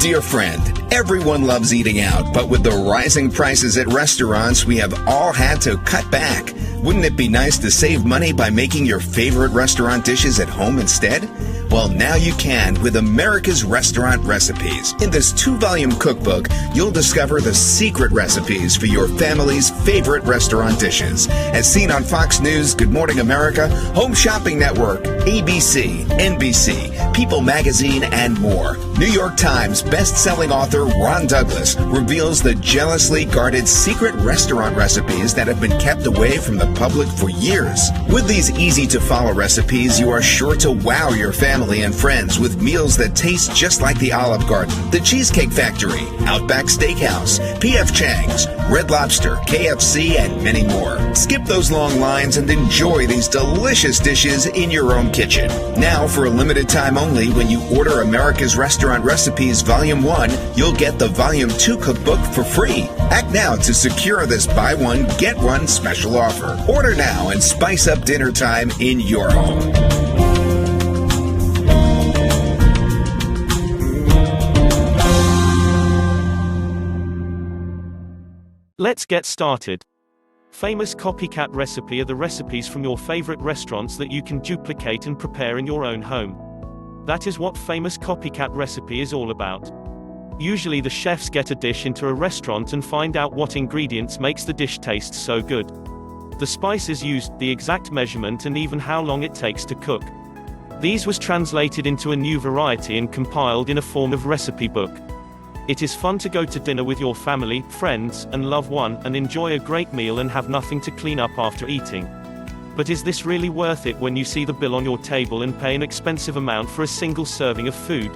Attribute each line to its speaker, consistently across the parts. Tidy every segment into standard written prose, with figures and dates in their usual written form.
Speaker 1: Dear friend, everyone loves eating out, but with the rising prices at restaurants, we have all had to cut back. Wouldn't it be nice to save money by making your favorite restaurant dishes at home instead? Well, now you can with America's Restaurant Recipes. In this 2-volume cookbook, you'll discover the secret recipes for your family's favorite restaurant dishes. As seen on Fox News, Good Morning America, Home Shopping Network, ABC, NBC, People Magazine, and more. New York Times best-selling author Ron Douglas reveals the jealously guarded secret restaurant recipes that have been kept away from the public for years. With these easy-to-follow recipes, you are sure to wow your family and friends with meals that taste just like the Olive Garden, the Cheesecake Factory, Outback Steakhouse, P.F. Chang's, Red Lobster, KFC, and many more. Skip those long lines and enjoy these delicious dishes in your own kitchen. Now, for a limited time only, when you order America's Restaurant Recipes Volume 1, you'll get the Volume 2 cookbook for free. Act now to secure this buy one, get one special offer. Order now and spice up dinner time in your home.
Speaker 2: Let's get started. Famous copycat recipe are the recipes from your favorite restaurants that you can duplicate and prepare in your own home. That is what famous copycat recipe is all about. Usually the chefs get a dish into a restaurant and find out what ingredients makes the dish taste so good. The spices used, the exact measurement, and even how long it takes to cook. These was translated into a new variety and compiled in a form of recipe book. It is fun to go to dinner with your family, friends, and loved one, and enjoy a great meal and have nothing to clean up after eating. But is this really worth it when you see the bill on your table and pay an expensive amount for a single serving of food?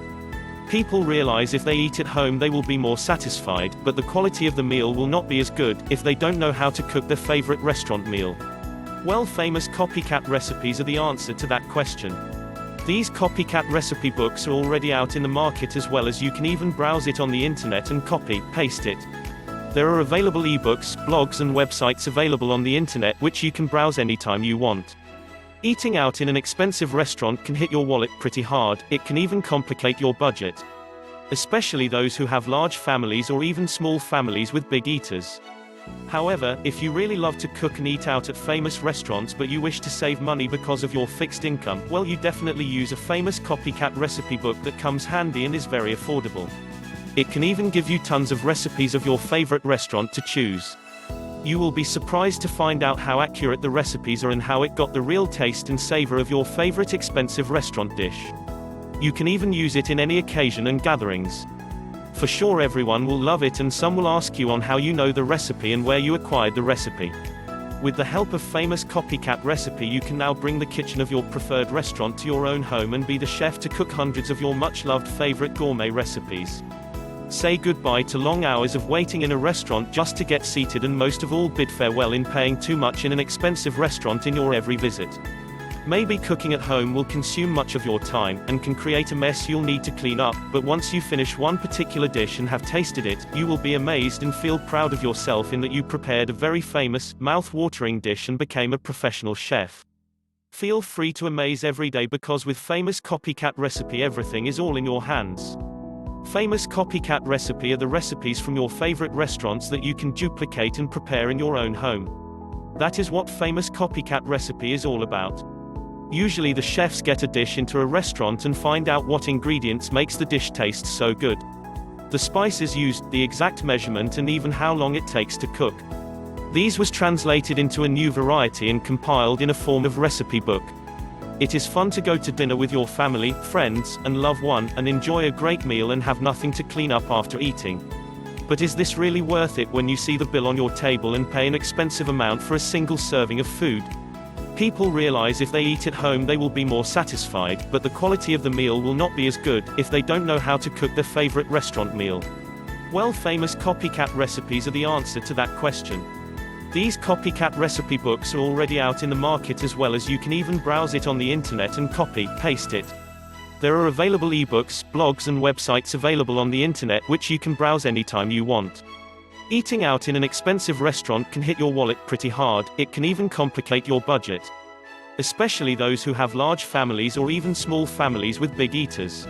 Speaker 2: People realize if they eat at home they will be more satisfied, but the quality of the meal will not be as good if they don't know how to cook their favorite restaurant meal. Well, famous copycat recipes are the answer to that question. These copycat recipe books are already out in the market, as well as you can even browse it on the internet and copy-paste it. There are available ebooks, blogs and websites available on the internet which you can browse anytime you want. Eating out in an expensive restaurant can hit your wallet pretty hard. It can even complicate your budget. Especially those who have large families or even small families with big eaters. However, if you really love to cook and eat out at famous restaurants but you wish to save money because of your fixed income, well, you definitely use a famous copycat recipe book that comes handy and is very affordable. It can even give you tons of recipes of your favorite restaurant to choose. You will be surprised to find out how accurate the recipes are and how it got the real taste and savor of your favorite expensive restaurant dish. You can even use it in any occasion and gatherings. For sure everyone will love it, and some will ask you on how you know the recipe and where you acquired the recipe. With the help of famous copycat recipe, you can now bring the kitchen of your preferred restaurant to your own home and be the chef to cook hundreds of your much-loved favorite gourmet recipes. Say goodbye to long hours of waiting in a restaurant just to get seated, and most of all, bid farewell in paying too much in an expensive restaurant in your every visit. Maybe cooking at home will consume much of your time, and can create a mess you'll need to clean up, but once you finish one particular dish and have tasted it, you will be amazed and feel proud of yourself in that you prepared a very famous, mouth-watering dish and became a professional chef. Feel free to amaze every day, because with famous copycat recipe everything is all in your hands. Famous copycat recipe are the recipes from your favorite restaurants that you can duplicate and prepare in your own home. That is what famous copycat recipe is all about. Usually the chefs get a dish into a restaurant and find out what ingredients makes the dish taste so good. The spices used, the exact measurement, and even how long it takes to cook. These was translated into a new variety and compiled in a form of recipe book. It is fun to go to dinner with your family, friends, and loved one, and enjoy a great meal and have nothing to clean up after eating. But is this really worth it when you see the bill on your table and pay an expensive amount for a single serving of food? People realize if they eat at home they will be more satisfied, but the quality of the meal will not be as good if they don't know how to cook their favorite restaurant meal. Well, famous copycat recipes are the answer to that question. These copycat recipe books are already out in the market, as well as you can even browse it on the internet and copy-paste it. There are available ebooks, blogs and websites available on the internet which you can browse anytime you want. Eating out in an expensive restaurant can hit your wallet pretty hard. It can even complicate your budget. Especially those who have large families or even small families with big eaters.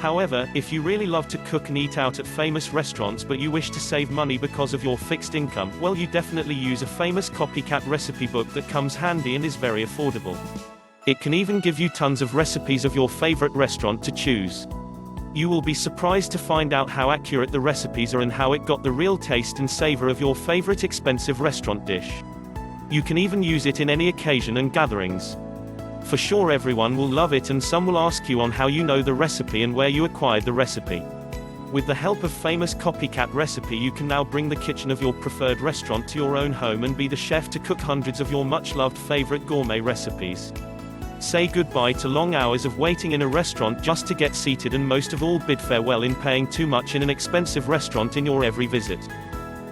Speaker 2: However, if you really love to cook and eat out at famous restaurants but you wish to save money because of your fixed income, well, you definitely use a Famous Copycat recipe book that comes handy and is very affordable. It can even give you tons of recipes of your favorite restaurant to choose. You will be surprised to find out how accurate the recipes are and how it got the real taste and savor of your favorite expensive restaurant dish. You can even use it in any occasion and gatherings. For sure everyone will love it, and some will ask you on how you know the recipe and where you acquired the recipe. With the help of Famous Copycat Recipe, you can now bring the kitchen of your preferred restaurant to your own home and be the chef to cook hundreds of your much-loved favorite gourmet recipes. Say goodbye to long hours of waiting in a restaurant just to get seated, and most of all, bid farewell in paying too much in an expensive restaurant in your every visit.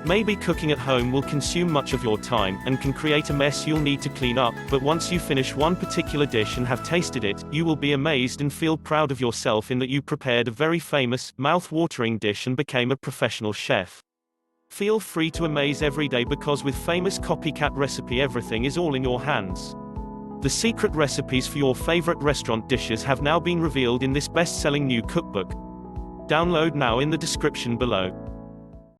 Speaker 2: Maybe cooking at home will consume much of your time, and can create a mess you'll need to clean up, but once you finish one particular dish and have tasted it, you will be amazed and feel proud of yourself in that you prepared a very famous, mouth-watering dish and became a professional chef. Feel free to amaze every day, because with Famous Copycat Recipe everything is all in your hands. The secret recipes for your favorite restaurant dishes have now been revealed in this best-selling new cookbook. Download now in the description below.